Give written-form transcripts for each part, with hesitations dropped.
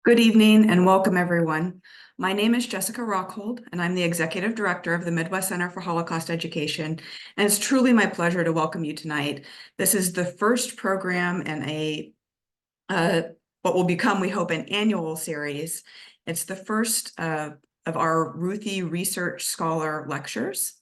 Good evening and welcome, everyone. My name is Jessica Rockhold, and I'm the Executive Director of the Midwest Center for Holocaust Education. And it's truly my pleasure to welcome you tonight. This is the first program in what will become, we hope, an annual series. It's the first of our Ruthie Research Scholar Lectures.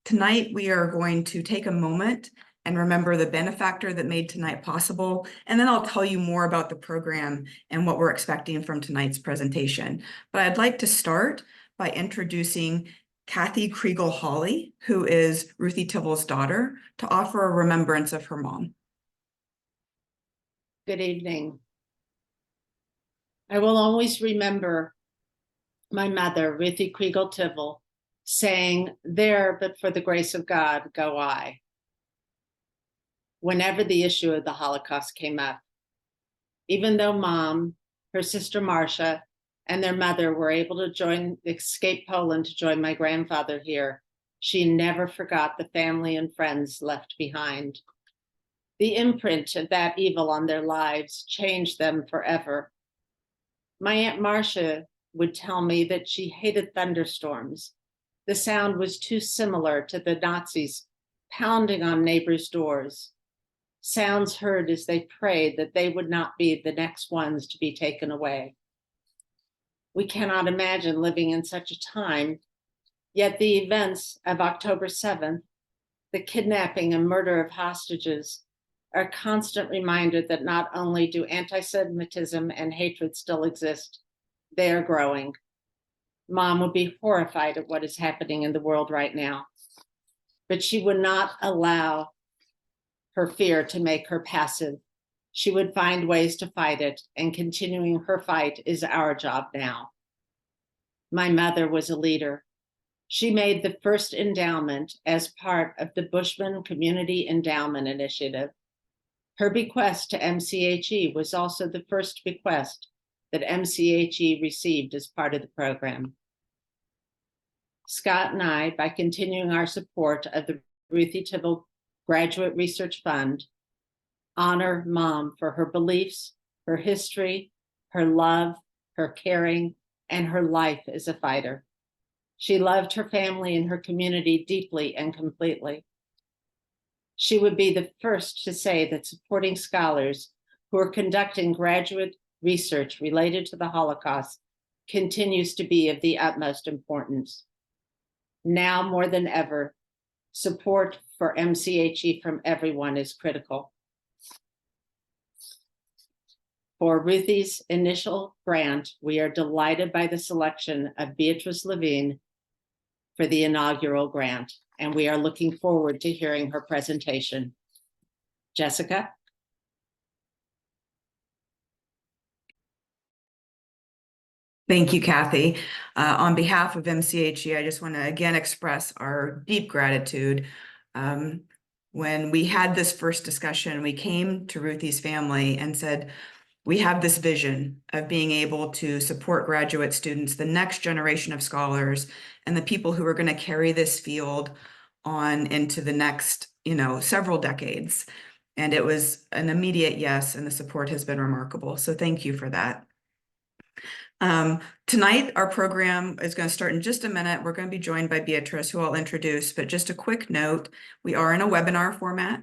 Tonight, we are going to take a moment and remember the benefactor that made tonight possible. And then I'll tell you more about the program and what we're expecting from tonight's presentation. But I'd like to start by introducing Kathy Kriegel-Hawley, who is Ruthie Tibbles' daughter, to offer a remembrance of her mom. Good evening. I will always remember my mother, Ruthie Kriegel-Tibble, saying, "There, but for the grace of God, go I," whenever the issue of the Holocaust came up. Even though Mom, her sister Marcia, and their mother were able to escape Poland to join my grandfather here, she never forgot the family and friends left behind. The imprint of that evil on their lives changed them forever. My Aunt Marcia would tell me that she hated thunderstorms. The sound was too similar to the Nazis pounding on neighbors' doors, sounds heard as they prayed that they would not be the next ones to be taken away. We cannot imagine living in such a time, yet the events of October 7th, the kidnapping and murder of hostages, are a constant reminder that not only do anti-Semitism and hatred still exist, they are growing. Mom would be horrified at what is happening in the world right now, but she would not allow her fear to make her passive. She would find ways to fight it, and continuing her fight is our job now. My mother was a leader. She made the first endowment as part of the Bushman Community Endowment Initiative. Her bequest to MCHE was also the first bequest that MCHE received as part of the program. Scott and I, by continuing our support of the Ruthie Tibble Graduate Research Fund, honor Mom for her beliefs, her history, her love, her caring, and her life as a fighter. She loved her family and her community deeply and completely. She would be the first to say that supporting scholars who are conducting graduate research related to the Holocaust continues to be of the utmost importance. Now more than ever, support for MCHE from everyone is critical. For Ruthie's initial grant, we are delighted by the selection of Beatrice Levine for the inaugural grant, and we are looking forward to hearing her presentation. Jessica? Thank you, Kathy. On behalf of MCHE, I just want to again express our deep gratitude. When we had this first discussion, we came to Ruthie's family and said, we have this vision of being able to support graduate students, the next generation of scholars, and the people who are going to carry this field on into the next, several decades. And it was an immediate yes, and the support has been remarkable. So thank you for that. Tonight, our program is going to start in just a minute. We're going to be joined by Beatrice, who I'll introduce, but just a quick note, we are in a webinar format.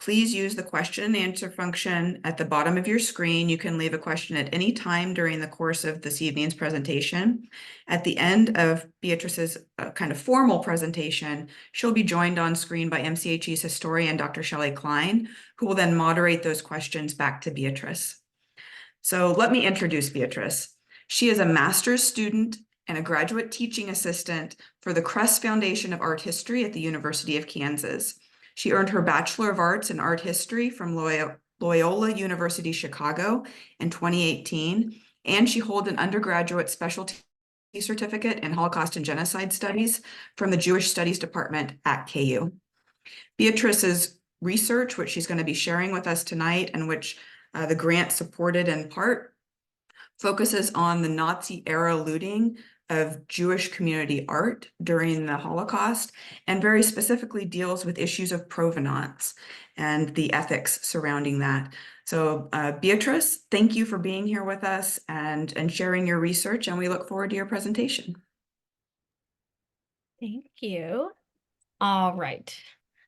Please use the question and answer function at the bottom of your screen. You can leave a question at any time during the course of this evening's presentation. At the end of Beatrice's kind of formal presentation, she'll be joined on screen by MCHE's historian, Dr. Shelley Klein, who will then moderate those questions back to Beatrice. So let me introduce Beatrice. She is a master's student and a graduate teaching assistant for the Kress Foundation of Art History at the University of Kansas. She earned her Bachelor of Arts in Art History from Loyola University Chicago in 2018, and she holds an undergraduate specialty certificate in Holocaust and Genocide Studies from the Jewish Studies Department at KU. Beatrice's research, which she's going to be sharing with us tonight, and which the grant supported in part, focuses on the Nazi-era looting of Jewish community art during the Holocaust, and very specifically deals with issues of provenance and the ethics surrounding that. So Beatrice, thank you for being here with us and sharing your research, and we look forward to your presentation. Thank you. All right.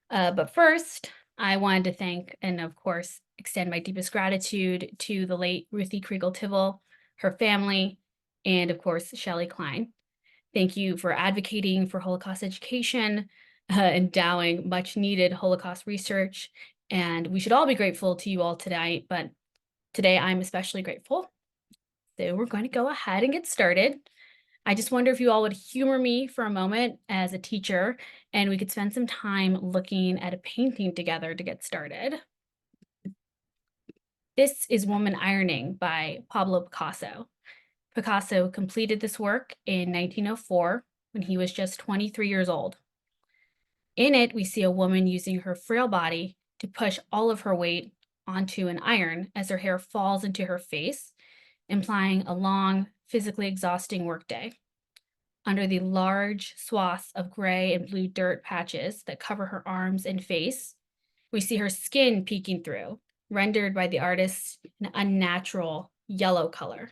But first, I wanted to thank and, of course, extend my deepest gratitude to the late Ruthie Kriegel-Tivol, her family, and, of course, Shelley Klein. Thank you for advocating for Holocaust education, endowing much-needed Holocaust research, and we should all be grateful to you all tonight, but today I'm especially grateful. So we're going to go ahead and get started. I just wonder if you all would humor me for a moment as a teacher, and we could spend some time looking at a painting together to get started. This is Woman Ironing by Pablo Picasso. Picasso completed this work in 1904 when he was just 23 years old. In it, we see a woman using her frail body to push all of her weight onto an iron as her hair falls into her face, implying a long, physically exhausting workday. Under the large swaths of gray and blue dirt patches that cover her arms and face, we see her skin peeking through, rendered by the artist an unnatural yellow color.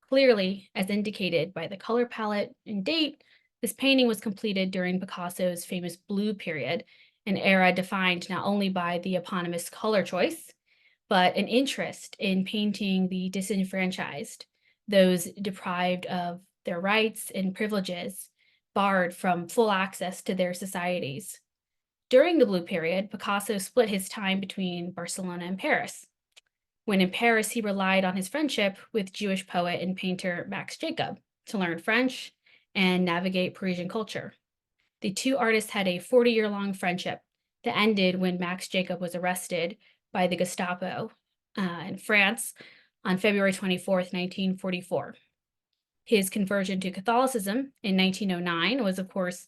Clearly, as indicated by the color palette and date, this painting was completed during Picasso's famous Blue period, an era defined not only by the eponymous color choice, but an interest in painting the disenfranchised, those deprived of their rights and privileges, barred from full access to their societies. During the Blue period, Picasso split his time between Barcelona and Paris. When in Paris, he relied on his friendship with Jewish poet and painter Max Jacob to learn French and navigate Parisian culture. The two artists had a 40-year-long friendship that ended when Max Jacob was arrested by the Gestapo in France on February 24th, 1944. His conversion to Catholicism in 1909 was, of course,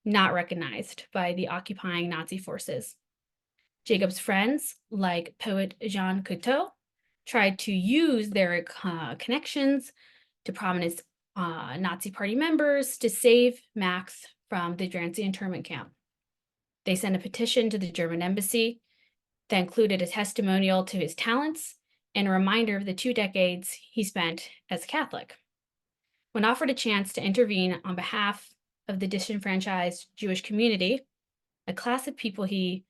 not recognized by the occupying Nazi forces. Jacob's friends, like poet Jean Cocteau, tried to use their connections to prominent Nazi party members to save Max from the Drancy internment camp. They sent a petition to the German embassy that included a testimonial to his talents and a reminder of the 2 decades he spent as a Catholic. When offered a chance to intervene on behalf of the disenfranchised Jewish community, a class of people he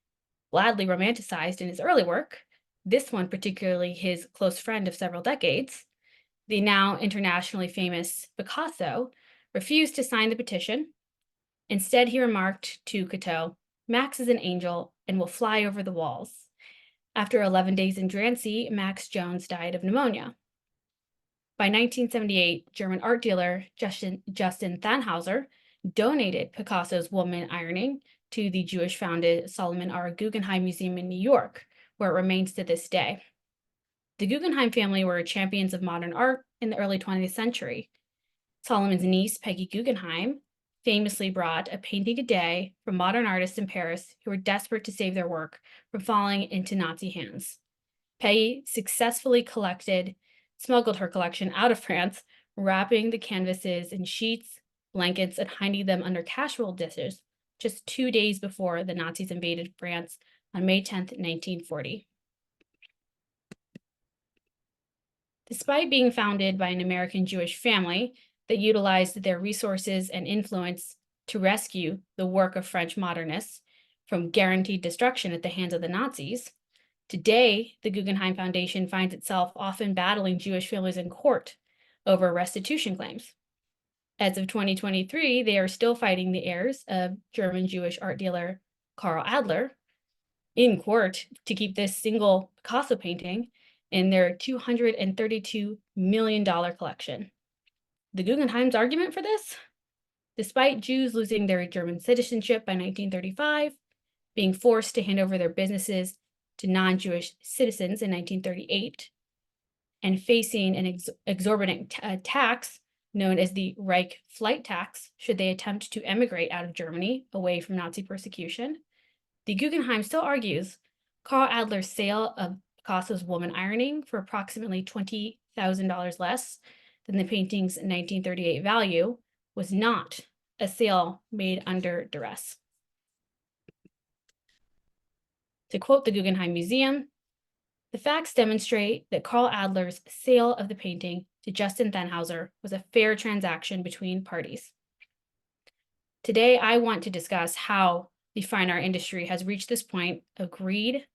gladly romanticized in his early work, this one particularly his close friend of several decades, the now internationally famous Picasso, refused to sign the petition. Instead, he remarked to Cocteau, "Max is an angel and will fly over the walls." After 11 days in Drancy, Max Jones died of pneumonia. By 1978, German art dealer Justin Thanhauser donated Picasso's Woman Ironing to the Jewish-founded Solomon R. Guggenheim Museum in New York, where it remains to this day. The Guggenheim family were champions of modern art in the early 20th century. Solomon's niece, Peggy Guggenheim, famously brought a painting a day from modern artists in Paris who were desperate to save their work from falling into Nazi hands. Peggy successfully smuggled her collection out of France, wrapping the canvases in sheets, blankets, and hiding them under casserole dishes just 2 days before the Nazis invaded France on May 10th, 1940. Despite being founded by an American Jewish family that utilized their resources and influence to rescue the work of French modernists from guaranteed destruction at the hands of the Nazis, today, the Guggenheim Foundation finds itself often battling Jewish families in court over restitution claims. As of 2023, they are still fighting the heirs of German Jewish art dealer Karl Adler in court to keep this single Picasso painting in their $232 million collection. The Guggenheim's argument for this? Despite Jews losing their German citizenship by 1935, being forced to hand over their businesses to non-Jewish citizens in 1938, and facing an exorbitant tax known as the Reich flight tax should they attempt to emigrate out of Germany away from Nazi persecution, the Guggenheim still argues Karl Adler's sale of Picasso's Woman Ironing for approximately $20,000 less than the painting's 1938 value was not a sale made under duress. To quote the Guggenheim Museum, the facts demonstrate that Carl Adler's sale of the painting to Justin Thanhauser was a fair transaction between parties. Today, I want to discuss how the fine art industry has reached this point of greed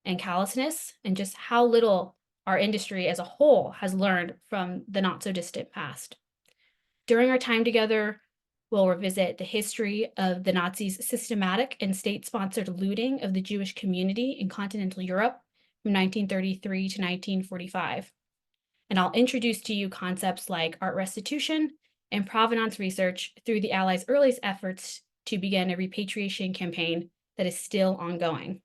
and callousness, and just how little our industry as a whole has learned from the not so distant past. During our time together, we'll revisit the history of the Nazis' systematic and state-sponsored looting of the Jewish community in continental Europe from 1933 to 1945. And I'll introduce to you concepts like art restitution and provenance research through the Allies' earliest efforts to begin a repatriation campaign that is still ongoing.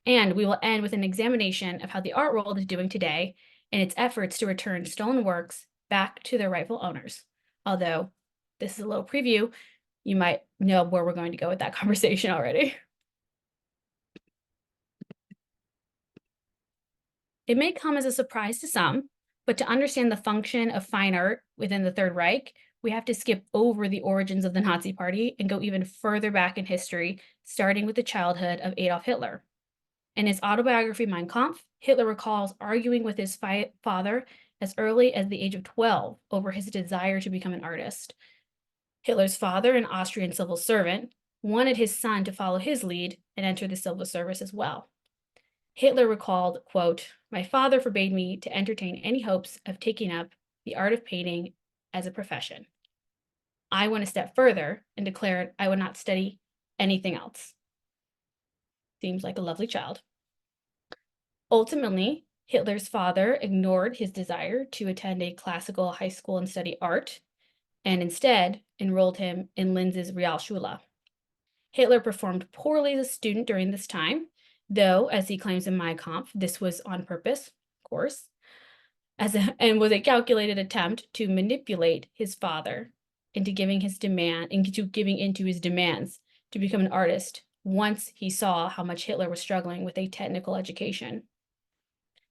And we will end with an examination of how the art world is doing today in its efforts to return stolen works back to their rightful owners. Although this is a little preview, you might know where we're going to go with that conversation already. It may come as a surprise to some, but to understand the function of fine art within the Third Reich, we have to skip over the origins of the Nazi Party and go even further back in history, starting with the childhood of Adolf Hitler. In his autobiography, Mein Kampf, Hitler recalls arguing with his father as early as the age of 12 over his desire to become an artist. Hitler's father, an Austrian civil servant, wanted his son to follow his lead and enter the civil service as well. Hitler recalled, quote, "My father forbade me to entertain any hopes of taking up the art of painting as a profession. I went a step further and declared I would not study anything else." Seems like a lovely child. Ultimately, Hitler's father ignored his desire to attend a classical high school and study art, and instead enrolled him in Linz's Realschule. Hitler performed poorly as a student during this time, though, as he claims in Mein Kampf, this was on purpose, of course, and was a calculated attempt to manipulate his father into giving into his demands to become an artist once he saw how much Hitler was struggling with a technical education.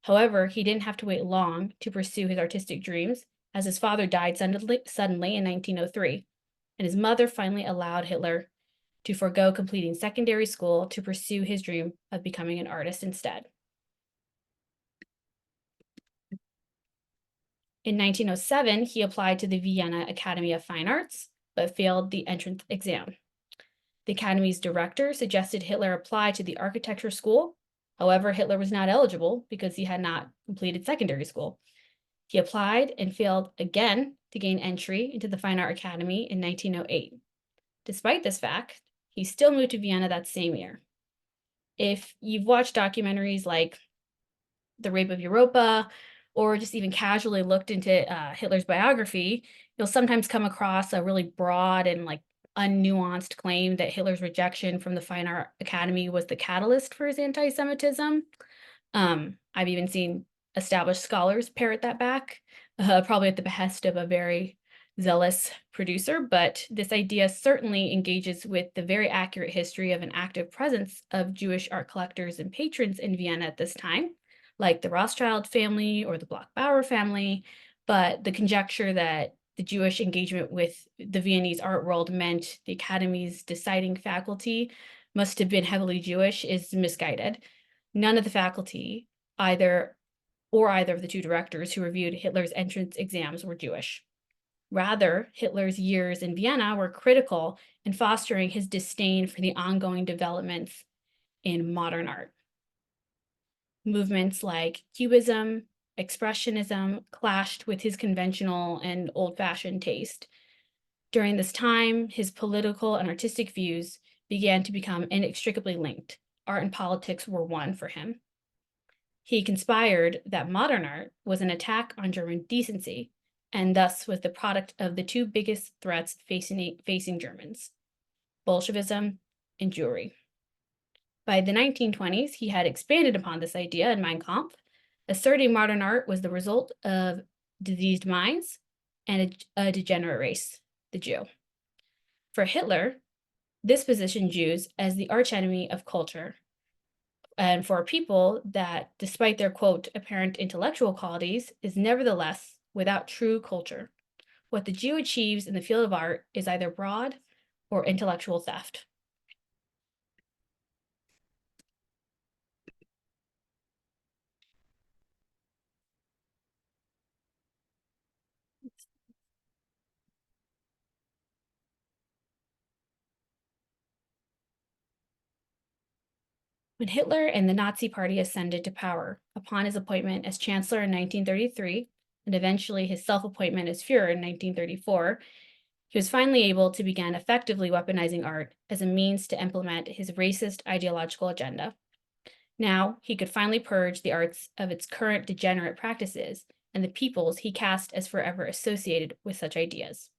However, he didn't have to wait long to pursue his artistic dreams, as his father died suddenly in 1903, and his mother finally allowed Hitler to forego completing secondary school to pursue his dream of becoming an artist instead. In 1907, he applied to the Vienna Academy of Fine Arts, but failed the entrance exam. The Academy's director suggested Hitler apply to the architecture school. However, Hitler was not eligible because he had not completed secondary school. He applied and failed again to gain entry into the Fine Art Academy in 1908. Despite this fact, he still moved to Vienna that same year. If you've watched documentaries like The Rape of Europa, or just even casually looked into Hitler's biography, you'll sometimes come across a really broad and unnuanced claim that Hitler's rejection from the Fine Art Academy was the catalyst for his anti-Semitism. I've even seen established scholars parrot that back, probably at the behest of a very zealous producer, but this idea certainly engages with the very accurate history of an active presence of Jewish art collectors and patrons in Vienna at this time, like the Rothschild family or the Bloch-Bauer family, but the conjecture that the Jewish engagement with the Viennese art world meant the Academy's deciding faculty must have been heavily Jewish is misguided. None of the faculty, either of the two directors who reviewed Hitler's entrance exams, were Jewish. Rather, Hitler's years in Vienna were critical in fostering his disdain for the ongoing developments in modern art. Movements like Cubism, Expressionism clashed with his conventional and old-fashioned taste. During this time, his political and artistic views began to become inextricably linked. Art and politics were one for him. He conspired that modern art was an attack on German decency, and thus was the product of the two biggest threats facing Germans: Bolshevism and Jewry. By the 1920s, he had expanded upon this idea in Mein Kampf, asserting modern art was the result of diseased minds and a degenerate race, the Jew. For Hitler, this positioned Jews as the archenemy of culture, and for a people that, despite their, quote, apparent intellectual qualities, is nevertheless without true culture. What the Jew achieves in the field of art is either broad or intellectual theft. When Hitler and the Nazi Party ascended to power, upon his appointment as Chancellor in 1933, and eventually his self-appointment as Führer in 1934, he was finally able to begin effectively weaponizing art as a means to implement his racist ideological agenda. Now, he could finally purge the arts of its current degenerate practices and the peoples he cast as forever associated with such ideas.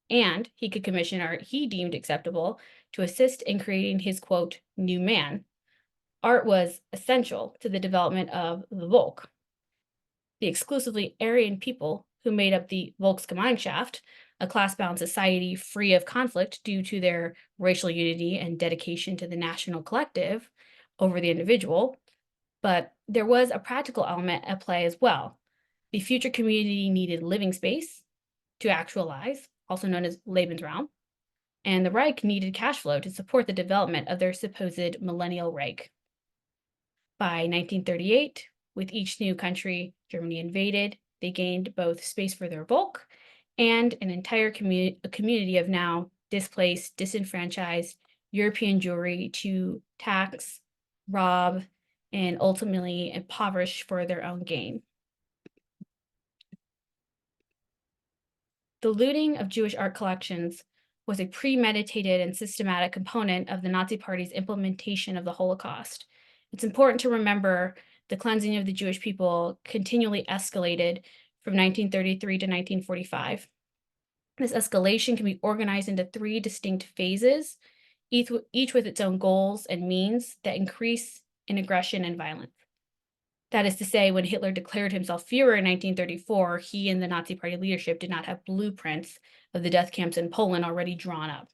And he could commission art he deemed acceptable to assist in creating his, quote, new man. Art was essential to the development of the Volk, the exclusively Aryan people who made up the Volksgemeinschaft, a class-bound society free of conflict due to their racial unity and dedication to the national collective over the individual. But there was a practical element at play as well. The future community needed living space to actualize, also known as Lebensraum, and the Reich needed cash flow to support the development of their supposed millennial Reich. By 1938, with each new country Germany invaded, they gained both space for their Volk and an entire community of now displaced, disenfranchised European Jewry to tax, rob, and ultimately impoverish for their own gain. The looting of Jewish art collections was a premeditated and systematic component of the Nazi Party's implementation of the Holocaust. It's important to remember the cleansing of the Jewish people continually escalated from 1933 to 1945. This escalation can be organized into 3 distinct phases, each with its own goals and means that increase in aggression and violence. That is to say, when Hitler declared himself Führer in 1934, he and the Nazi Party leadership did not have blueprints of the death camps in Poland already drawn up.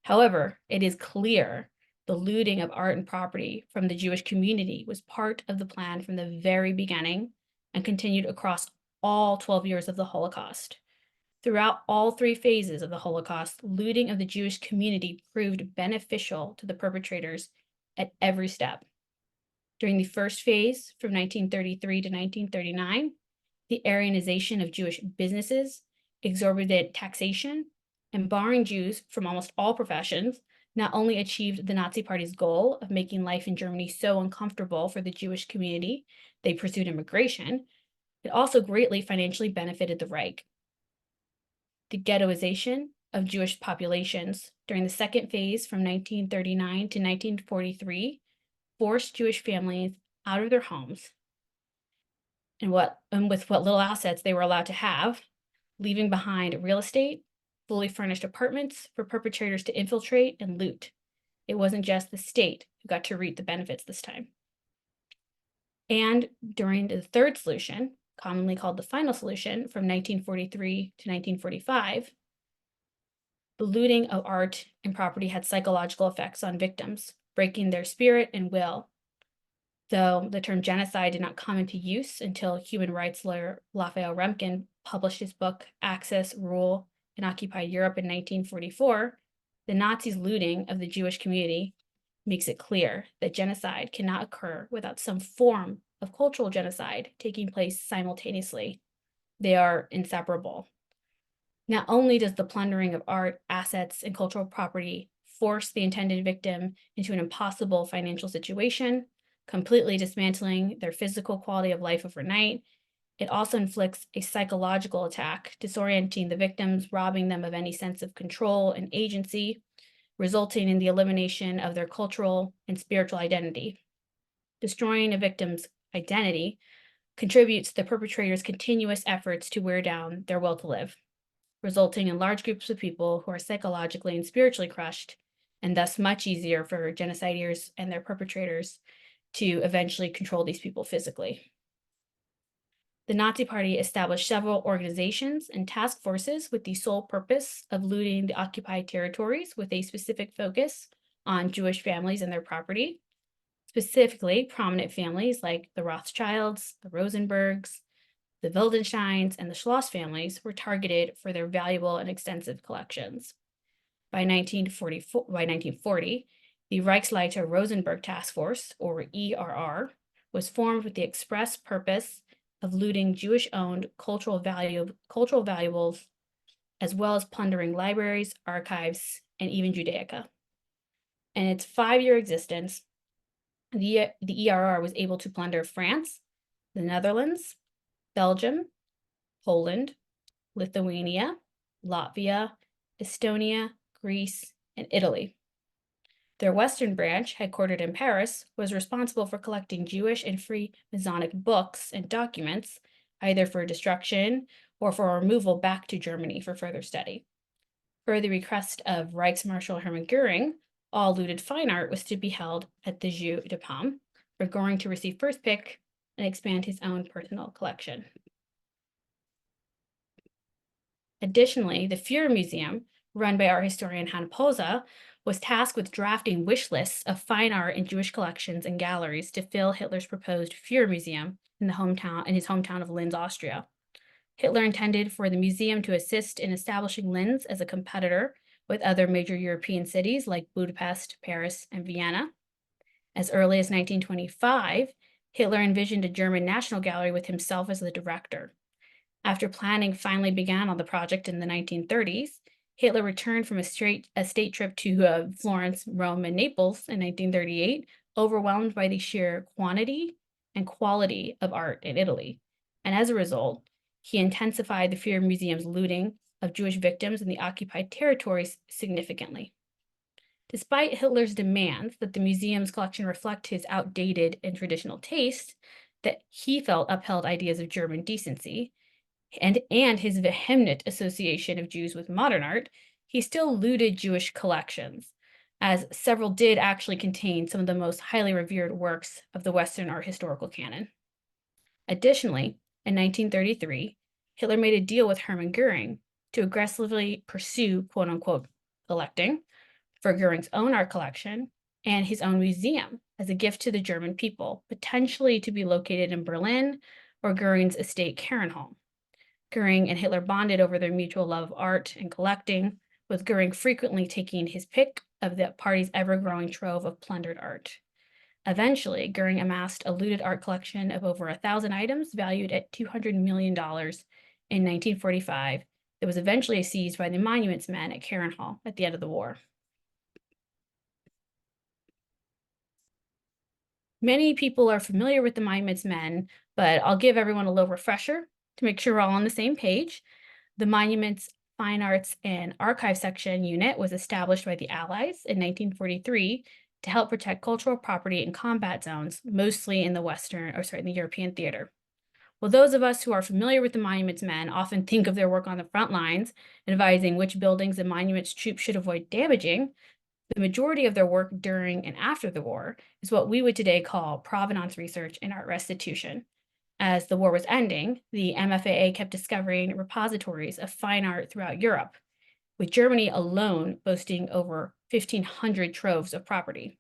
However, it is clear the looting of art and property from the Jewish community was part of the plan from the very beginning and continued across all 12 years of the Holocaust. Throughout all 3 phases of the Holocaust, looting of the Jewish community proved beneficial to the perpetrators at every step. During the first phase, from 1933 to 1939, the Aryanization of Jewish businesses, exorbitant taxation, and barring Jews from almost all professions not only achieved the Nazi Party's goal of making life in Germany so uncomfortable for the Jewish community they pursued immigration, it also greatly financially benefited the Reich. The ghettoization of Jewish populations during the second phase from 1939 to 1943 forced Jewish families out of their homes and with what little assets they were allowed to have, leaving behind real estate, fully furnished apartments for perpetrators to infiltrate and loot. It wasn't just the state who got to reap the benefits this time. And during the third solution, commonly called the final solution from 1943 to 1945, the looting of art and property had psychological effects on victims, breaking their spirit and will. Though the term genocide did not come into use until human rights lawyer Raphael Remkin published his book Access, Rule, in Occupied Europe in 1944, the Nazis' looting of the Jewish community makes it clear that genocide cannot occur without some form of cultural genocide taking place simultaneously. They are inseparable. Not only does the plundering of art, assets, and cultural property force the intended victim into an impossible financial situation, completely dismantling their physical quality of life overnight, it also inflicts a psychological attack, disorienting the victims, robbing them of any sense of control and agency, resulting in the elimination of their cultural and spiritual identity. Destroying a victim's identity contributes to the perpetrator's continuous efforts to wear down their will to live, resulting in large groups of people who are psychologically and spiritually crushed, and thus much easier for genocideers and their perpetrators to eventually control these people physically. The Nazi Party established several organizations and task forces with the sole purpose of looting the occupied territories with a specific focus on Jewish families and their property, specifically prominent families like the Rothschilds, the Rosenbergs, The Wildensteins and the Schloss families were targeted for their valuable and extensive collections. By 1940, the Reichsleiter Rosenberg Task Force, or ERR, was formed with the express purpose of looting Jewish-owned cultural valuables, as well as plundering libraries, archives, and even Judaica. In its 5-year existence, the ERR was able to plunder France, the Netherlands, Belgium, Poland, Lithuania, Latvia, Estonia, Greece, and Italy. Their Western branch, headquartered in Paris, was responsible for collecting Jewish and free Masonic books and documents, either for destruction or for removal back to Germany for further study. Per the request of Reichsmarshal Hermann Göring, all looted fine art was to be held at the Jeu de Paume, for Göring to receive first pick and expand his own personal collection. Additionally, the Führer Museum, run by art historian Han Posa, was tasked with drafting wish lists of fine art in Jewish collections and galleries to fill Hitler's proposed Führer Museum in his hometown of Linz, Austria. Hitler intended for the museum to assist in establishing Linz as a competitor with other major European cities like Budapest, Paris, and Vienna. As early as 1925, Hitler envisioned a German National Gallery with himself as the director. After planning finally began on the project in the 1930s, Hitler returned from a state trip to Florence, Rome, and Naples in 1938, overwhelmed by the sheer quantity and quality of art in Italy. And as a result, he intensified the Führer Museum's looting of Jewish victims in the occupied territories significantly. Despite Hitler's demands that the museum's collection reflect his outdated and traditional tastes that he felt upheld ideas of German decency, and his vehement association of Jews with modern art, he still looted Jewish collections, as several did actually contain some of the most highly revered works of the Western art historical canon. Additionally, in 1933, Hitler made a deal with Hermann Göring to aggressively pursue quote-unquote collecting for Göring's own art collection and his own museum as a gift to the German people, potentially to be located in Berlin or Göring's estate Carenholm. Göring and Hitler bonded over their mutual love of art and collecting, with Göring frequently taking his pick of the party's ever-growing trove of plundered art. Eventually, Göring amassed a looted art collection of over 1,000 items valued at $200 million in 1945 that was eventually seized by the Monuments Men at Carenhall at the end of the war. Many people are familiar with the Monuments Men, but I'll give everyone a little refresher to make sure we're all on the same page. The Monuments, Fine Arts, and Archive Section unit was established by the Allies in 1943 to help protect cultural property in combat zones, mostly in the European theater. Well, those of us who are familiar with the Monuments Men often think of their work on the front lines, advising which buildings and monuments troops should avoid damaging. The majority of their work during and after the war is what we would today call provenance research and art restitution. As the war was ending, the MFAA kept discovering repositories of fine art throughout Europe, with Germany alone boasting over 1,500 troves of property.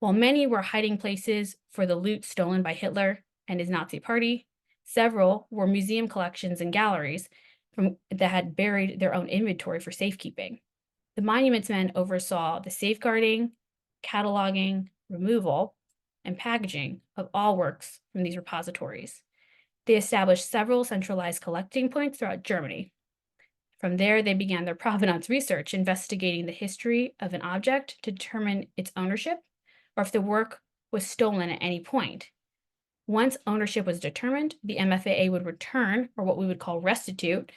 While many were hiding places for the loot stolen by Hitler and his Nazi party, several were museum collections and galleries that had buried their own inventory for safekeeping. The Monuments Men oversaw the safeguarding, cataloging, removal, and packaging of all works from these repositories. They established several centralized collecting points throughout Germany. From there, they began their provenance research, investigating the history of an object to determine its ownership, or if the work was stolen at any point. Once ownership was determined, the MFAA would return, or what we would call restitute,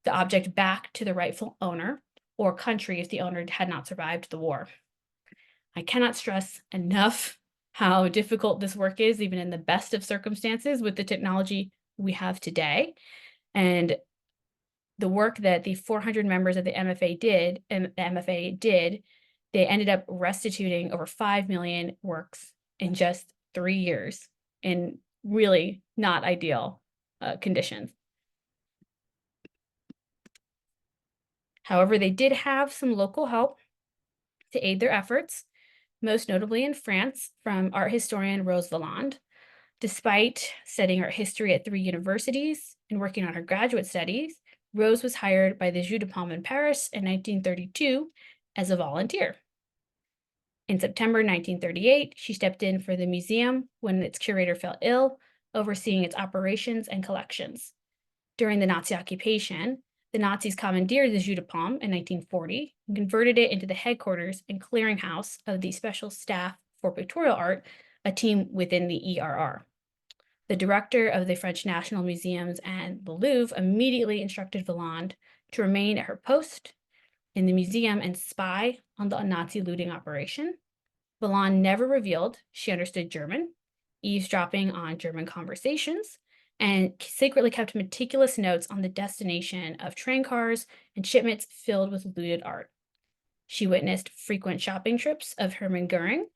the object back to the rightful owner or country if the owner had not survived the war. I cannot stress enough how difficult this work is, even in the best of circumstances with the technology we have today. And the work that the 400 members of the MFA did, they ended up restituting over 5 million works in just 3 years in really not ideal conditions. However, they did have some local help to aid their efforts, most notably in France from art historian Rose Valland. Despite studying art history at 3 universities and working on her graduate studies, Rose was hired by the Jeu de Paume in Paris in 1932 as a volunteer. In September 1938, she stepped in for the museum when its curator fell ill, overseeing its operations and collections. During the Nazi occupation, the Nazis commandeered the Jeu de Paume in 1940 and converted it into the headquarters and clearinghouse of the Special Staff for Pictorial Art, a team within the ERR. The director of the French National Museums and the Louvre immediately instructed Valland to remain at her post in the museum and spy on the Nazi looting operation. Valland never revealed she understood German, eavesdropping on German conversations, and secretly kept meticulous notes on the destination of train cars and shipments filled with looted art. She witnessed frequent shopping trips of Hermann Goering,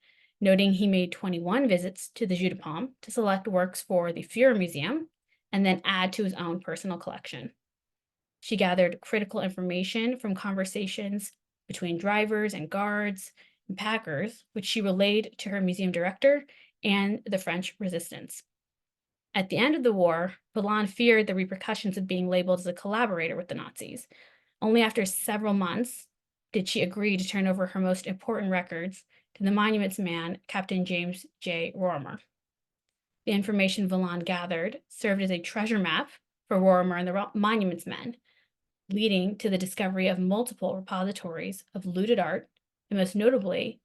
noting he made 21 visits to the Jeu de Paume to select works for the Führer Museum and then add to his own personal collection. She gathered critical information from conversations between drivers and guards and packers, which she relayed to her museum director and the French resistance. At the end of the war, Valland feared the repercussions of being labeled as a collaborator with the Nazis. Only after several months did she agree to turn over her most important records to the monuments man, Captain James J. Rorimer. The information Valland gathered served as a treasure map for Rorimer and the monuments men, leading to the discovery of multiple repositories of looted art, and most notably,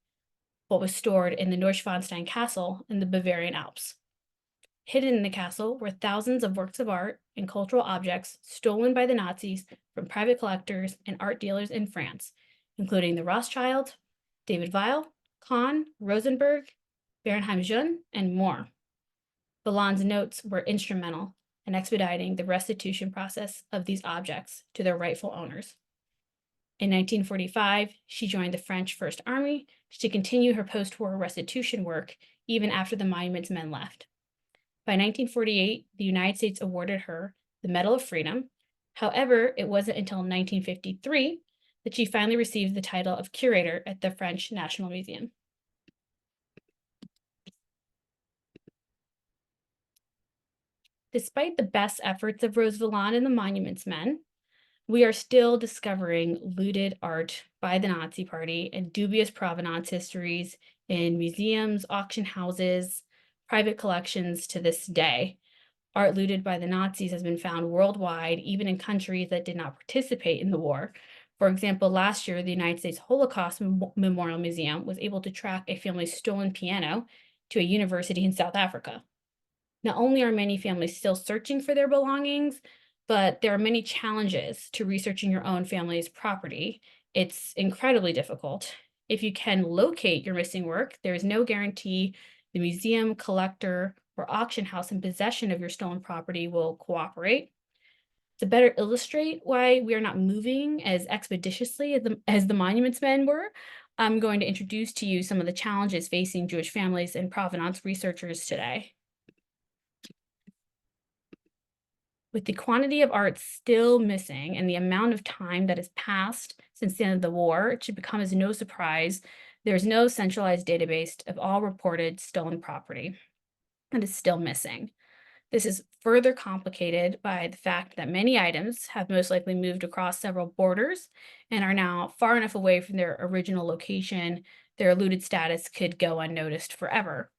what was stored in the Neuschwanstein Castle in the Bavarian Alps. Hidden in the castle were thousands of works of art and cultural objects stolen by the Nazis from private collectors and art dealers in France, including the Rothschild, David Weil, Kahn, Rosenberg, Bernheim Jeune, and more. Valland's notes were instrumental in expediting the restitution process of these objects to their rightful owners. In 1945, she joined the French First Army to continue her post-war restitution work even after the monuments men left. By 1948, the United States awarded her the Medal of Freedom. However, it wasn't until 1953 that she finally received the title of curator at the French National Museum. Despite the best efforts of Rose Valland and the monuments men, we are still discovering looted art by the Nazi Party and dubious provenance histories in museums, auction houses, private collections to this day. Art looted by the Nazis has been found worldwide, even in countries that did not participate in the war. For example, last year, the United States Holocaust Memorial Museum was able to track a family's stolen piano to a university in South Africa. Not only are many families still searching for their belongings, but there are many challenges to researching your own family's property. It's incredibly difficult. If you can locate your missing work, there is no guarantee the museum, collector, or auction house in possession of your stolen property will cooperate. To better illustrate why we are not moving as expeditiously as the monuments men were, I'm going to introduce to you some of the challenges facing Jewish families and provenance researchers today. With the quantity of art still missing and the amount of time that has passed since the end of the war, it should become as no surprise there's no centralized database of all reported stolen property that is still missing. This is further complicated by the fact that many items have most likely moved across several borders and are now far enough away from their original location, their looted status could go unnoticed forever.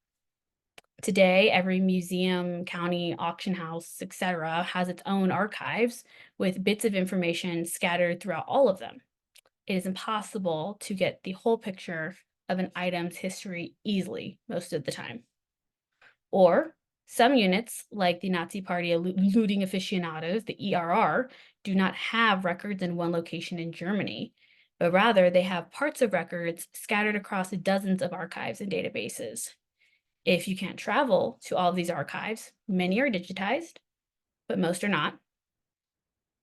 Today, every museum, county, auction house, etc., has its own archives with bits of information scattered throughout all of them. It is impossible to get the whole picture of an item's history easily most of the time. Or some units, like the Nazi Party looting aficionados, the ERR, do not have records in one location in Germany, but rather they have parts of records scattered across dozens of archives and databases. If you can't travel to all of these archives, many are digitized, but most are not.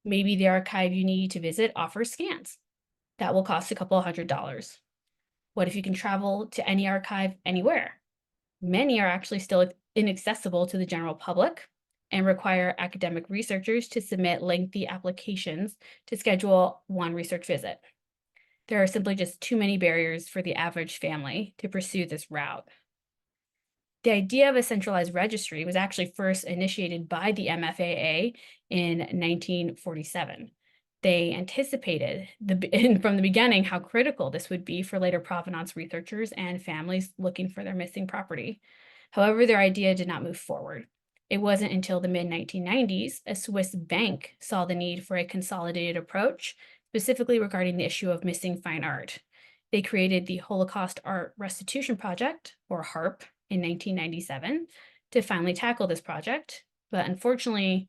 Maybe the archive you need to visit offers scans. That will cost a couple $100. What if you can travel to any archive anywhere? Many are actually still inaccessible to the general public and require academic researchers to submit lengthy applications to schedule one research visit. There are simply just too many barriers for the average family to pursue this route. The idea of a centralized registry was actually first initiated by the MFAA in 1947. They anticipated from the beginning how critical this would be for later provenance researchers and families looking for their missing property. However, their idea did not move forward. It wasn't until the mid-1990s a Swiss bank saw the need for a consolidated approach, specifically regarding the issue of missing fine art. They created the Holocaust Art Restitution Project, or HARP, in 1997 to finally tackle this project, but unfortunately,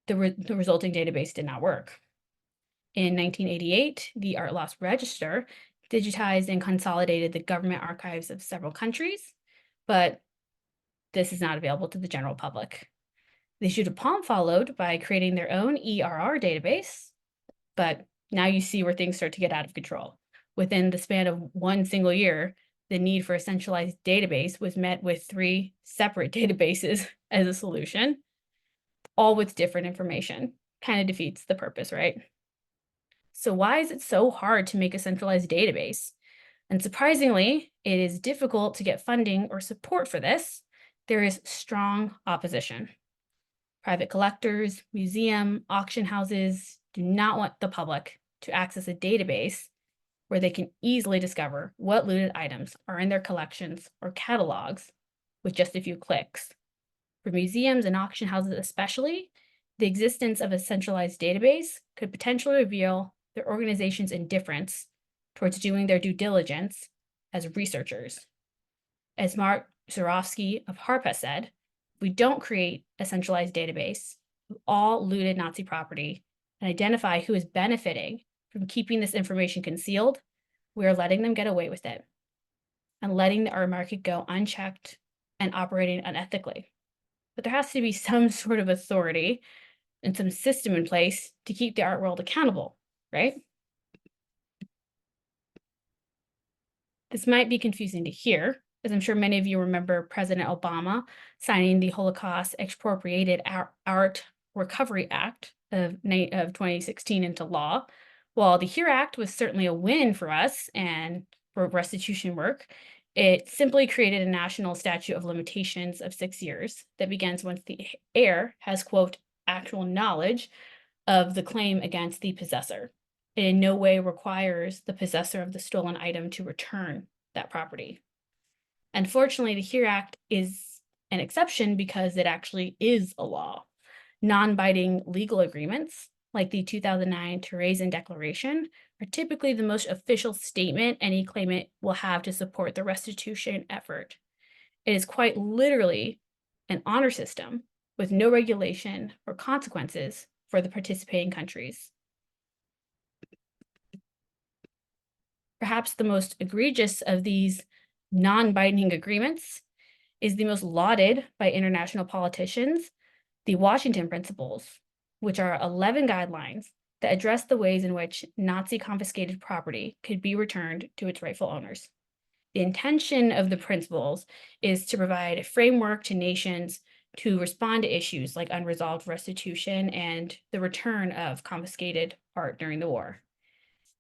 the resulting database did not work. In 1988, the Art Loss Register digitized and consolidated the government archives of several countries, but this is not available to the general public. The Jeu de Paume followed by creating their own ERR database, but now you see where things start to get out of control. Within the span of one single year, the need for a centralized database was met with 3 separate databases as a solution, all with different information. Kind of defeats the purpose, right? So why is it so hard to make a centralized database? And surprisingly, it is difficult to get funding or support for this. There is strong opposition. Private collectors, museum, auction houses do not want the public to access a database where they can easily discover what looted items are in their collections or catalogs with just a few clicks. For museums and auction houses especially, the existence of a centralized database could potentially reveal their organization's indifference towards doing their due diligence as researchers. As Mark Zorowski of HARP has said, if we don't create a centralized database of all looted Nazi property and identify who is benefiting from keeping this information concealed, we are letting them get away with it and letting the art market go unchecked and operating unethically. But there has to be some sort of authority and some system in place to keep the art world accountable, right? This might be confusing to hear, as I'm sure many of you remember President Obama signing the Holocaust Expropriated Art Recovery Act of 2016 into law. While the HERE Act was certainly a win for us and for restitution work, it simply created a national statute of limitations of 6 years that begins once the heir has, quote, actual knowledge of the claim against the possessor. It in no way requires the possessor of the stolen item to return that property. Unfortunately, the HERE Act is an exception because it actually is a law. Non-binding legal agreements, like the 2009 Terezin Declaration, are typically the most official statement any claimant will have to support the restitution effort. It is quite literally an honor system with no regulation or consequences for the participating countries. Perhaps the most egregious of these non-binding agreements is the most lauded by international politicians, the Washington Principles, which are 11 guidelines that address the ways in which Nazi confiscated property could be returned to its rightful owners. The intention of the principles is to provide a framework to nations to respond to issues like unresolved restitution and the return of confiscated art during the war.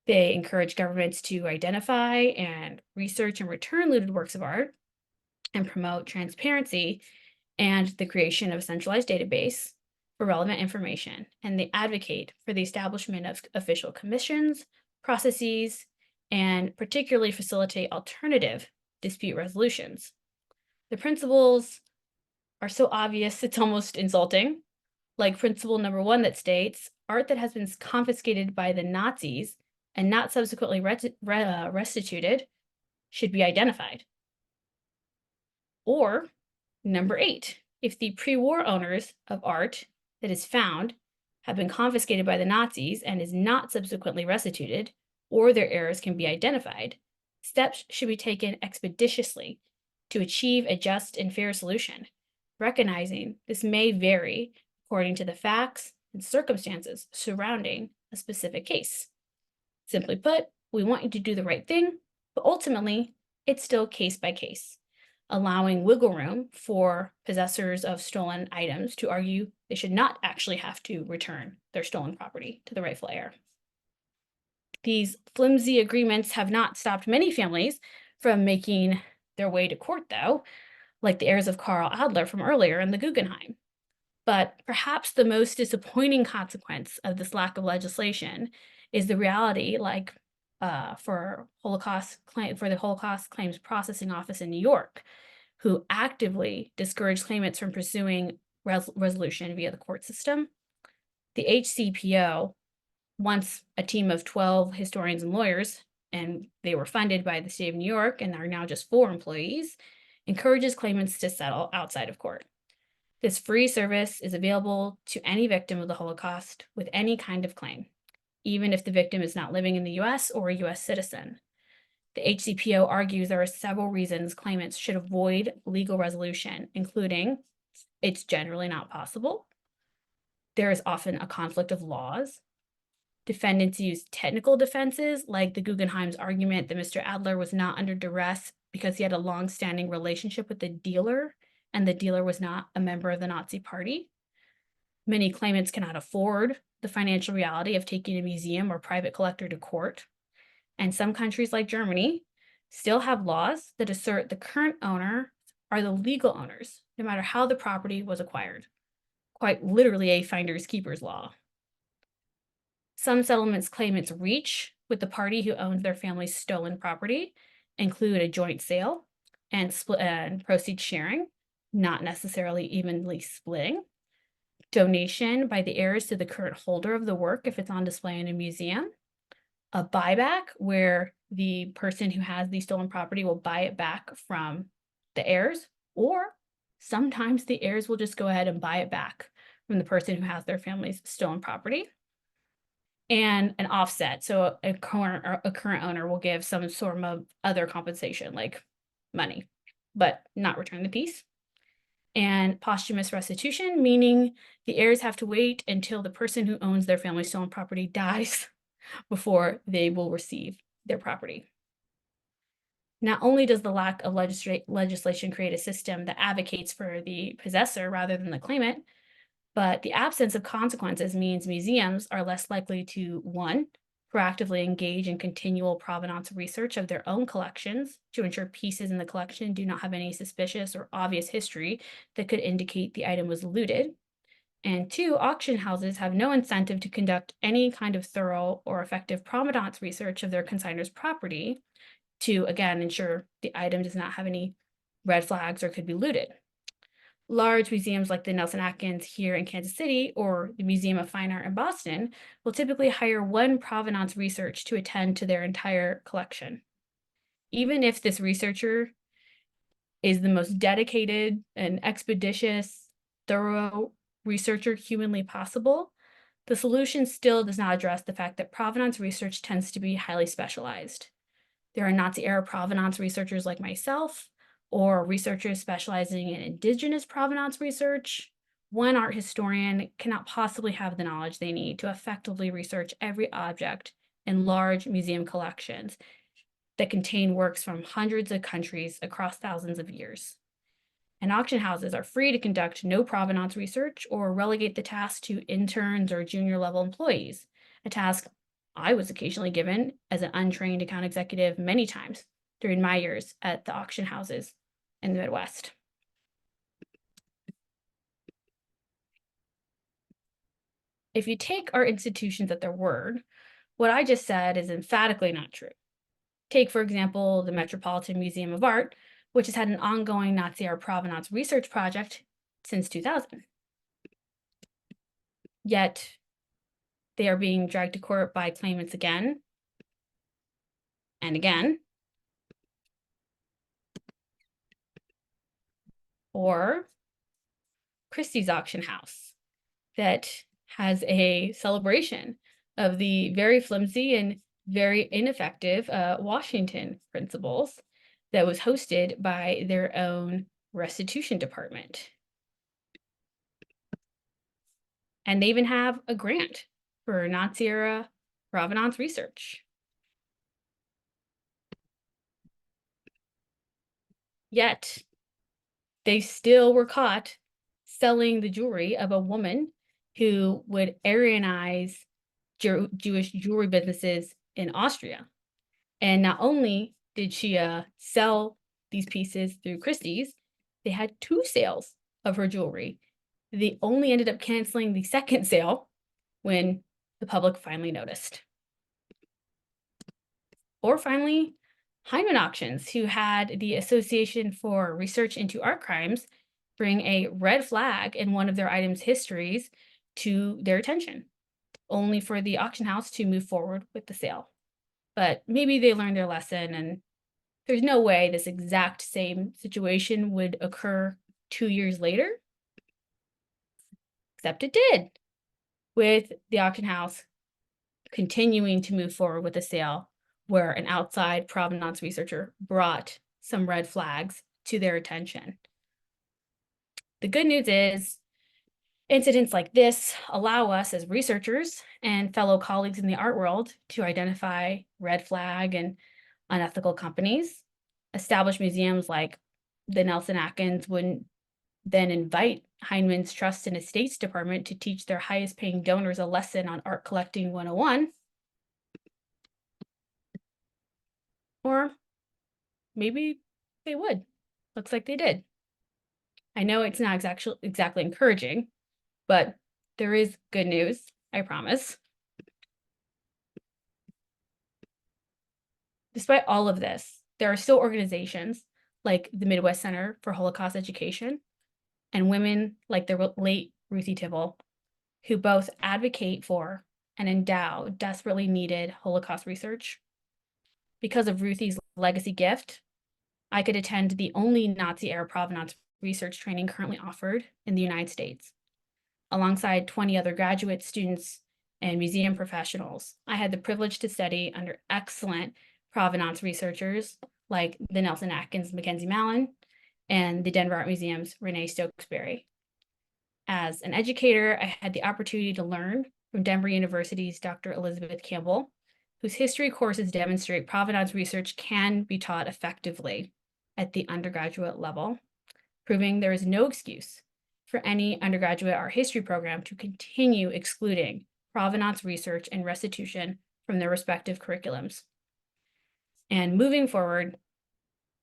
They encourage governments to identify and research and return looted works of art and promote transparency and the creation of a centralized database for relevant information. And they advocate for the establishment of official commissions, processes, and particularly facilitate alternative dispute resolutions. The principles are so obvious, it's almost insulting. Like principle number 1 that states, art that has been confiscated by the Nazis and not subsequently restituted should be identified. Or number 8, if the pre-war owners of art that is found have been confiscated by the Nazis and is not subsequently restituted, or their heirs can be identified, steps should be taken expeditiously to achieve a just and fair solution, recognizing this may vary according to the facts and circumstances surrounding a specific case. Simply put, we want you to do the right thing, but ultimately, it's still case by case, allowing wiggle room for possessors of stolen items to argue they should not actually have to return their stolen property to the rightful heir. These flimsy agreements have not stopped many families from making their way to court, though. like the heirs of Karl Adler from earlier in the Guggenheim. But perhaps the most disappointing consequence of this lack of legislation is the reality, like for the Holocaust Claims Processing Office in New York, who actively discouraged claimants from pursuing resolution via the court system. The HCPO, once a team of 12 historians and lawyers, and they were funded by the state of New York and are now just 4 employees, encourages claimants to settle outside of court. This free service is available to any victim of the Holocaust with any kind of claim, even if the victim is not living in the US or a US citizen. The HCPO argues there are several reasons claimants should avoid legal resolution, including it's generally not possible. There is often a conflict of laws. Defendants use technical defenses, like the Guggenheim's argument that Mr. Adler was not under duress because he had a long-standing relationship with the dealer, and the dealer was not a member of the Nazi Party. Many claimants cannot afford the financial reality of taking a museum or private collector to court. And some countries like Germany still have laws that assert the current owner are the legal owners, no matter how the property was acquired. Quite literally a finders keepers law. Some settlements claimants reach with the party who owns their family's stolen property include a joint sale and split and proceeds sharing, not necessarily evenly splitting, donation by the heirs to the current holder of the work if it's on display in a museum, a buyback where the person who has the stolen property will buy it back from the heirs, or sometimes the heirs will just go ahead and buy it back from the person who has their family's stolen property, and an offset. So a current owner will give some sort of other compensation, like money, but not return the piece. And posthumous restitution, meaning the heirs have to wait until the person who owns their family's stolen property dies before they will receive their property. Not only does the lack of legislation create a system that advocates for the possessor rather than the claimant, but the absence of consequences means museums are less likely to, 1, proactively engage in continual provenance research of their own collections to ensure pieces in the collection do not have any suspicious or obvious history that could indicate the item was looted. And 2, auction houses have no incentive to conduct any kind of thorough or effective provenance research of their consignor's property to, again, ensure the item does not have any red flags or could be looted. Large museums like the Nelson Atkins here in Kansas City or the Museum of Fine Art in Boston will typically hire 1 provenance research to attend to their entire collection. Even if this researcher is the most dedicated and expeditious, thorough researcher humanly possible, the solution still does not address the fact that provenance research tends to be highly specialized. There are Nazi-era provenance researchers like myself, or researchers specializing in indigenous provenance research. One art historian cannot possibly have the knowledge they need to effectively research every object in large museum collections that contain works from hundreds of countries across thousands of years. And auction houses are free to conduct no provenance research or relegate the task to interns or junior level employees, a task I was occasionally given as an untrained account executive many times during my years at the auction houses in the Midwest. If you take our institutions at their word, what I just said is emphatically not true. Take, for example, the Metropolitan Museum of Art, which has had an ongoing Nazi-era provenance research project since 2000. Yet, they are being dragged to court by claimants again and again. Or Christie's auction house that has a celebration of the very flimsy and very ineffective Washington principles that was hosted by their own restitution department. And they even have a grant for Nazi-era provenance research. Yet, they still were caught selling the jewelry of a woman who would Aryanize Jewish jewelry businesses in Austria. And not only did she sell these pieces through Christie's, they had 2 sales of her jewelry. They only ended up canceling the second sale when the public finally noticed. Or finally, Hyman Auctions, who had the Association for Research into Art Crimes bring a red flag in one of their items' histories to their attention, only for the auction house to move forward with the sale. But maybe they learned their lesson, and there's no way this exact same situation would occur 2 years later. Except it did, with the auction house continuing to move forward with the sale, where an outside provenance researcher brought some red flags to their attention. The good news is, incidents like this allow us as researchers and fellow colleagues in the art world to identify red flag and unethical companies. Established museums like the Nelson Atkins wouldn't then invite Heineman's Trust and Estates Department to teach their highest paying donors a lesson on art collecting 101. Or maybe they would. Looks like they did. I know it's not exactly encouraging, but there is good news, I promise. Despite all of this, there are still organizations like the Midwest Center for Holocaust Education and women like the late Ruthie Tibble, who both advocate for and endow desperately needed Holocaust research. Because of Ruthie's legacy gift, I could attend the only Nazi-era provenance research training currently offered in the United States. Alongside 20 other graduate students and museum professionals, I had the privilege to study under excellent provenance researchers like the Nelson Atkins Mackenzie Mallon and the Denver Art Museum's Renee Stokesbury. As an educator, I had the opportunity to learn from Denver University's Dr. Elizabeth Campbell, whose history courses demonstrate provenance research can be taught effectively at the undergraduate level, proving there is no excuse for any undergraduate art history program to continue excluding provenance research and restitution from their respective curriculums. And moving forward,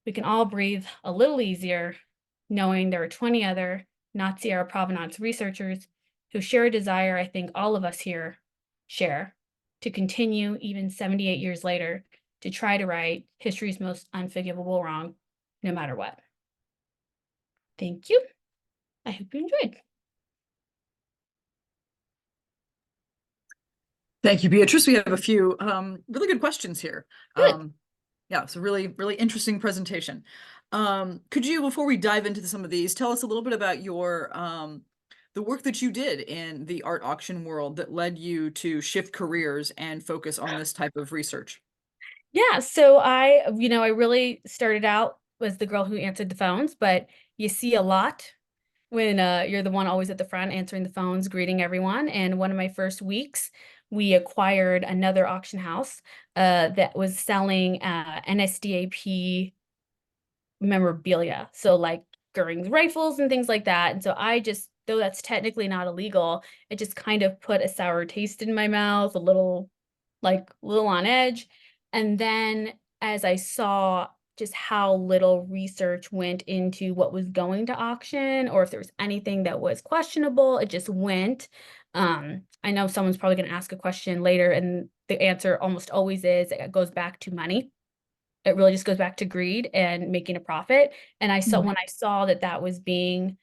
we can all breathe a little easier knowing there are 20 other Nazi-era provenance researchers who share a desire I think all of us here share to continue, even 78 years later, to try to right history's most unforgivable wrong, no matter what. Thank you. I hope you enjoyed. Thank you, Beatrice. We have a few really good questions here. Good. Yeah, it's a really, really interesting presentation. Could you, before we dive into some of these, tell us a little bit about your the work that you did in the art auction world that led you to shift careers and focus on this type of research? Yeah, so I really started out as the girl who answered the phones, but you see a lot when you're the one always at the front answering the phones, greeting everyone. And one of my first weeks, we acquired another auction house that was selling NSDAP memorabilia. So like Goering's rifles and things like that. And so I just, though that's technically not illegal, it just kind of put a sour taste in my mouth, a little on edge. And then as I saw just how little research went into what was going to auction, or if there was anything that was questionable, it just went. I know someone's probably going to ask a question later, and the answer almost always is it goes back to money. It really just goes back to greed and making a profit. And I saw when I saw that that was being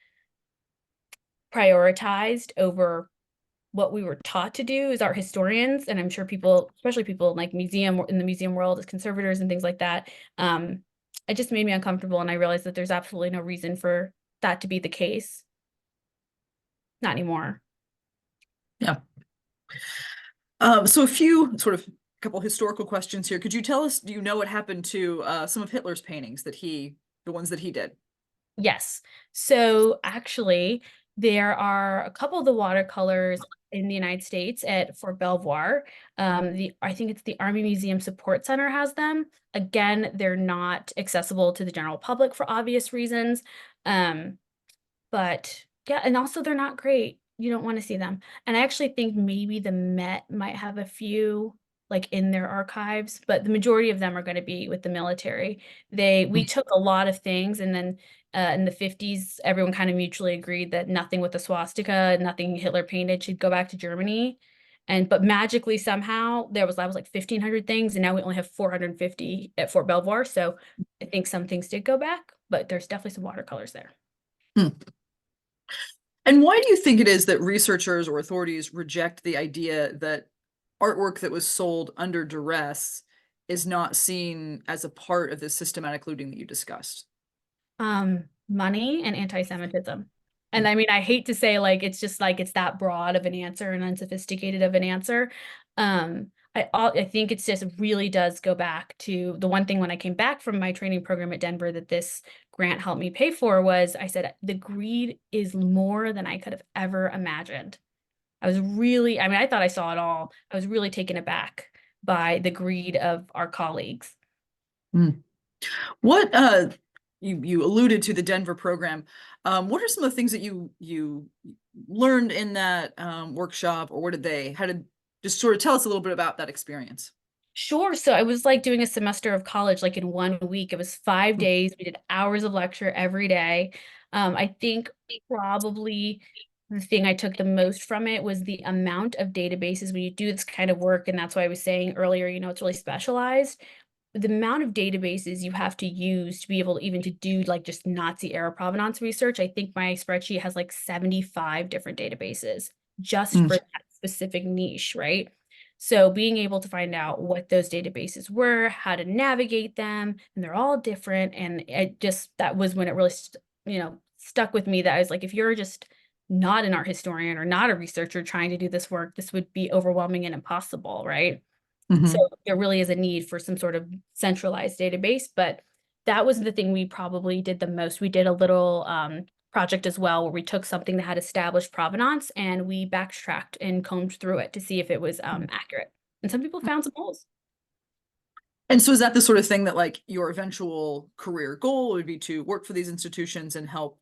prioritized over what we were taught to do as art historians, and I'm sure people, especially people like in the museum world as conservators and things like that, it just made me uncomfortable, and I realized that there's absolutely no reason for that to be the case. Not anymore. Yeah. So a couple historical questions here. Could you tell us, do you know what happened to some of Hitler's paintings the ones that he did? Yes. So actually, there are a couple of the watercolors in the United States at Fort Belvoir. I think it's the Army Museum Support Center has them. Again, they're not accessible to the general public for obvious reasons. But yeah, and also they're not great. You don't want to see them. And I actually think maybe the Met might have a few like in their archives, but the majority of them are going to be with the military. We took a lot of things, and then in the 50s, everyone kind of mutually agreed that nothing with the swastika, nothing Hitler painted should go back to Germany. But magically somehow I was like 1,500 things, and now we only have 450 at Fort Belvoir. So I think some things did go back, but there's definitely some watercolors there. And why do you think it is that researchers or authorities reject the idea that artwork that was sold under duress is not seen as a part of the systematic looting that you discussed? Money and anti-Semitism. And I mean, I hate to say like it's just like it's that broad of an answer and unsophisticated of an answer. I think it's just really does go back to the one thing when I came back from my training program at Denver that this grant helped me pay for was I said the greed is more than I could have ever imagined. I mean, I thought I saw it all. I was really taken aback by the greed of our colleagues. What you alluded to the Denver program. What are some of the things that you learned in that workshop, or how did just sort of tell us a little bit about that experience? Sure. So I was like doing a semester of college, like in 1 week. It was 5 days. We did hours of lecture every day. I think probably the thing I took the most from it was the amount of databases when you do this kind of work. And that's why I was saying earlier, it's really specialized. The amount of databases you have to use to be able to even to do like just Nazi era provenance research. I think my spreadsheet has like 75 different databases just for that specific niche, right? So being able to find out what those databases were, how to navigate them, and they're all different. And that was when it really, stuck with me that I was like, if you're just not an art historian or not a researcher trying to do this work, this would be overwhelming and impossible, right? So there really is a need for some sort of centralized database, but that was the thing we probably did the most. We did a little project as well where we took something that had established provenance and we backtracked and combed through it to see if it was accurate. And some people found some holes. And so is that the sort of thing that like your eventual career goal would be to work for these institutions and help,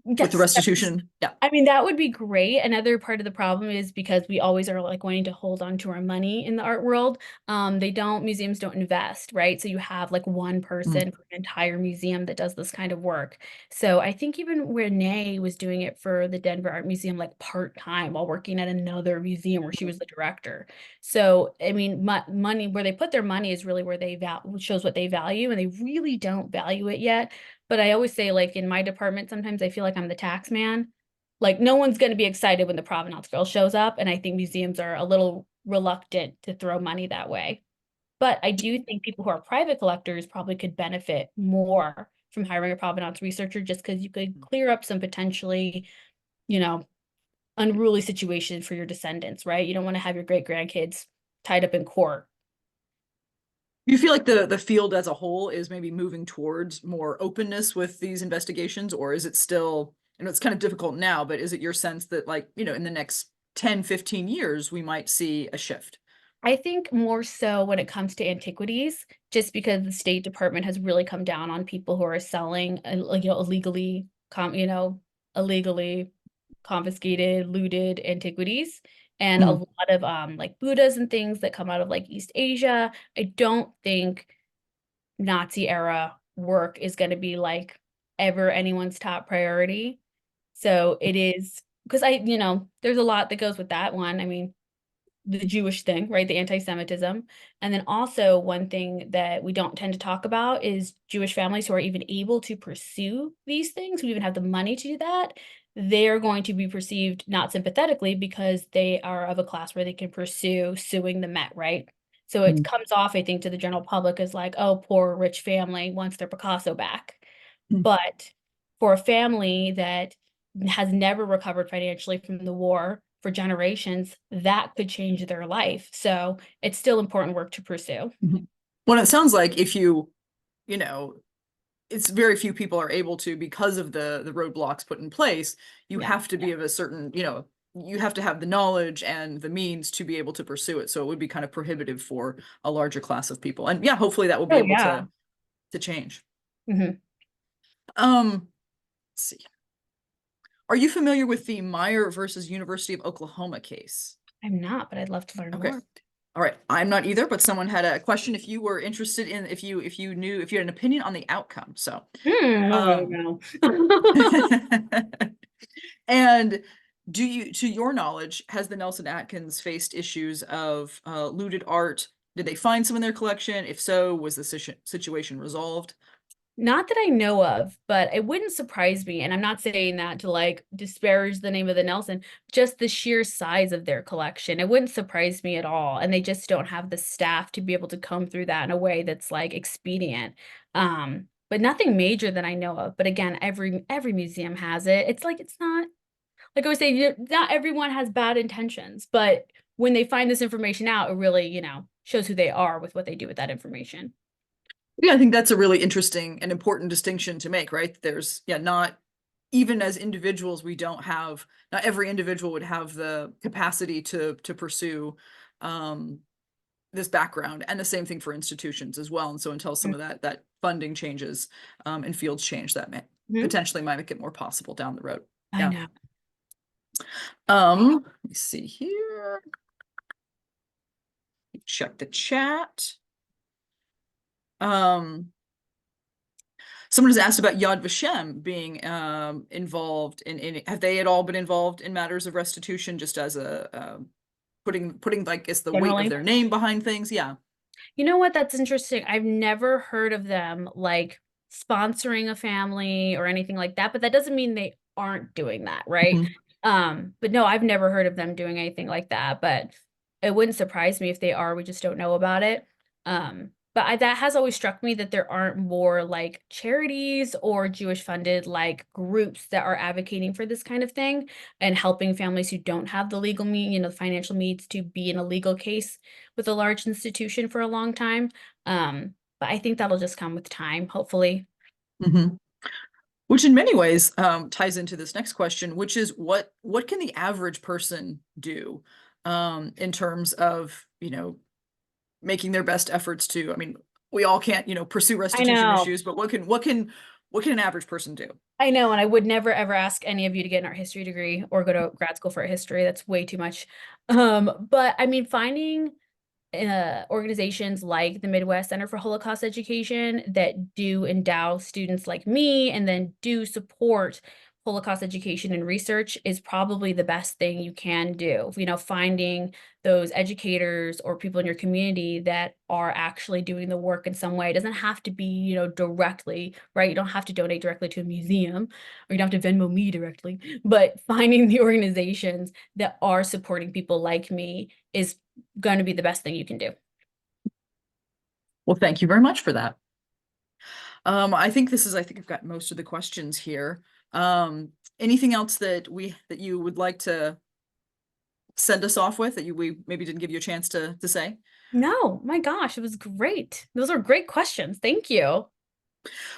with the restitution? Yeah. I mean, that would be great. Another part of the problem is because we always are like wanting to hold on to our money in the art world. Museums don't invest, right? So you have like one person for an entire museum that does this kind of work. So I think even Renee was doing it for the Denver Art Museum, like part-time while working at another museum where she was the director. So, I mean, money, where they put their money is really where they shows what they value, and they really don't value it yet. But I always say, like in my department, sometimes I feel like I'm the tax man. Like no one's going to be excited when the provenance girl shows up. And I think museums are a little reluctant to throw money that way. But I do think people who are private collectors probably could benefit more from hiring a provenance researcher just because you could clear up some potentially, unruly situations for your descendants, right? You don't want to have your great grandkids tied up in court. You feel like the field as a whole is maybe moving towards more openness with these investigations, or is it still, it's kind of difficult now, but is it your sense that like, in the next 10, 15 years, we might see a shift? I think more so when it comes to antiquities, just because the State Department has really come down on people who are selling, illegally confiscated, looted antiquities. And a lot of like Buddhas and things that come out of like East Asia. I don't think Nazi era work is going to be like ever anyone's top priority. So it is because there's a lot that goes with that one. I mean, the Jewish thing, right? The anti-Semitism. And then also one thing that we don't tend to talk about is Jewish families who are even able to pursue these things, who even have the money to do that. They're going to be perceived not sympathetically because they are of a class where they can pursue suing the Met, right? So it comes off, I think, to the general public as like, oh, poor rich family wants their Picasso back. But for a family that has never recovered financially from the war for generations, that could change their life. So it's still important work to pursue. Well, it sounds like if it's very few people are able to, because of the roadblocks put in place, you have to be of a certain, you have to have the knowledge and the means to be able to pursue it. So it would be kind of prohibitive for a larger class of people. And yeah, hopefully that will be able to change. Let's see. Are you familiar with the Meyer versus University of Oklahoma case? I'm not, but I'd love to learn Okay. more. All right. I'm not either, but someone had a question if you were interested in, if you knew, if you had an opinion on the outcome. So, No. and do you, to your knowledge, has the Nelson Atkins faced issues of looted art? Did they find some in their collection? If so, was the situation resolved? Not that I know of, but it wouldn't surprise me. And I'm not saying that to like disparage the name of the Nelson, just the sheer size of their collection. It wouldn't surprise me at all. And they just don't have the staff to be able to comb through that in a way that's like expedient. But nothing major that I know of. But again, every museum has it. It's like it's not like I was saying, not everyone has bad intentions, but when they find this information out, it really, shows who they are with what they do with that information. Yeah, I think that's a really interesting and important distinction to make, right? There's, yeah, not even as individuals, we don't have, not every individual would have the capacity to pursue this background, and the same thing for institutions as well. And so until some of that funding changes and fields change, that may potentially might make it more possible down the road. I know. Let me see here. Check the chat. Someone has asked about Yad Vashem being involved in have they at all been involved in matters of restitution, just as a putting like it's the weight Generally. of their name behind things? Yeah. You know what? That's interesting. I've never heard of them like sponsoring a family or anything like that, but that doesn't mean they aren't doing that, right? But no, I've never heard of them doing anything like that, but it wouldn't surprise me if they are. We just don't know about it. But that has always struck me that there aren't more like charities or Jewish funded like groups that are advocating for this kind of thing and helping families who don't have the legal financial means to be in a legal case with a large institution for a long time. But I think that'll just come with time, hopefully. Which in many ways ties into this next question, which is what can the average person do in terms of, making their best efforts to, I mean, we all can't, pursue restitution issues, but what can an average person do? I know, and I would never ever ask any of you to get an art history degree or go to grad school for history. That's way too much. But I mean, finding organizations like the Midwest Center for Holocaust Education that do endow students like me and then do support Holocaust education and research is probably the best thing you can do. Finding those educators or people in your community that are actually doing the work in some way. It doesn't have to be, directly, right? You don't have to donate directly to a museum, or you don't have to Venmo me directly, but finding the organizations that are supporting people like me is going to be the best thing you can do. Well, thank you very much for that. I think I've got most of the questions here. Anything else that you would like to send us off with that we maybe didn't give you a chance to say? No, my gosh, it was great. Those are great questions. Thank you.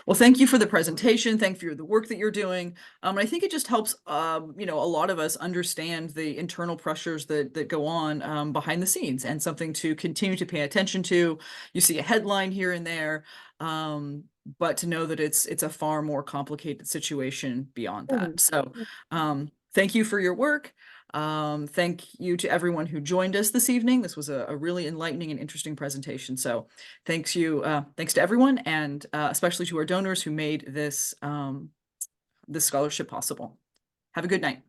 Well, thank you for the presentation. Thank you for the work that you're doing. I think it just helps, a lot of us understand the internal pressures that go on behind the scenes, and something to continue to pay attention to. You see a headline here and there, but to know that it's a far more complicated situation beyond that. So thank you for your work. Thank you to everyone who joined us this evening. This was a really enlightening and interesting presentation. So thanks to everyone, and especially to our donors who made this scholarship possible. Have a good night.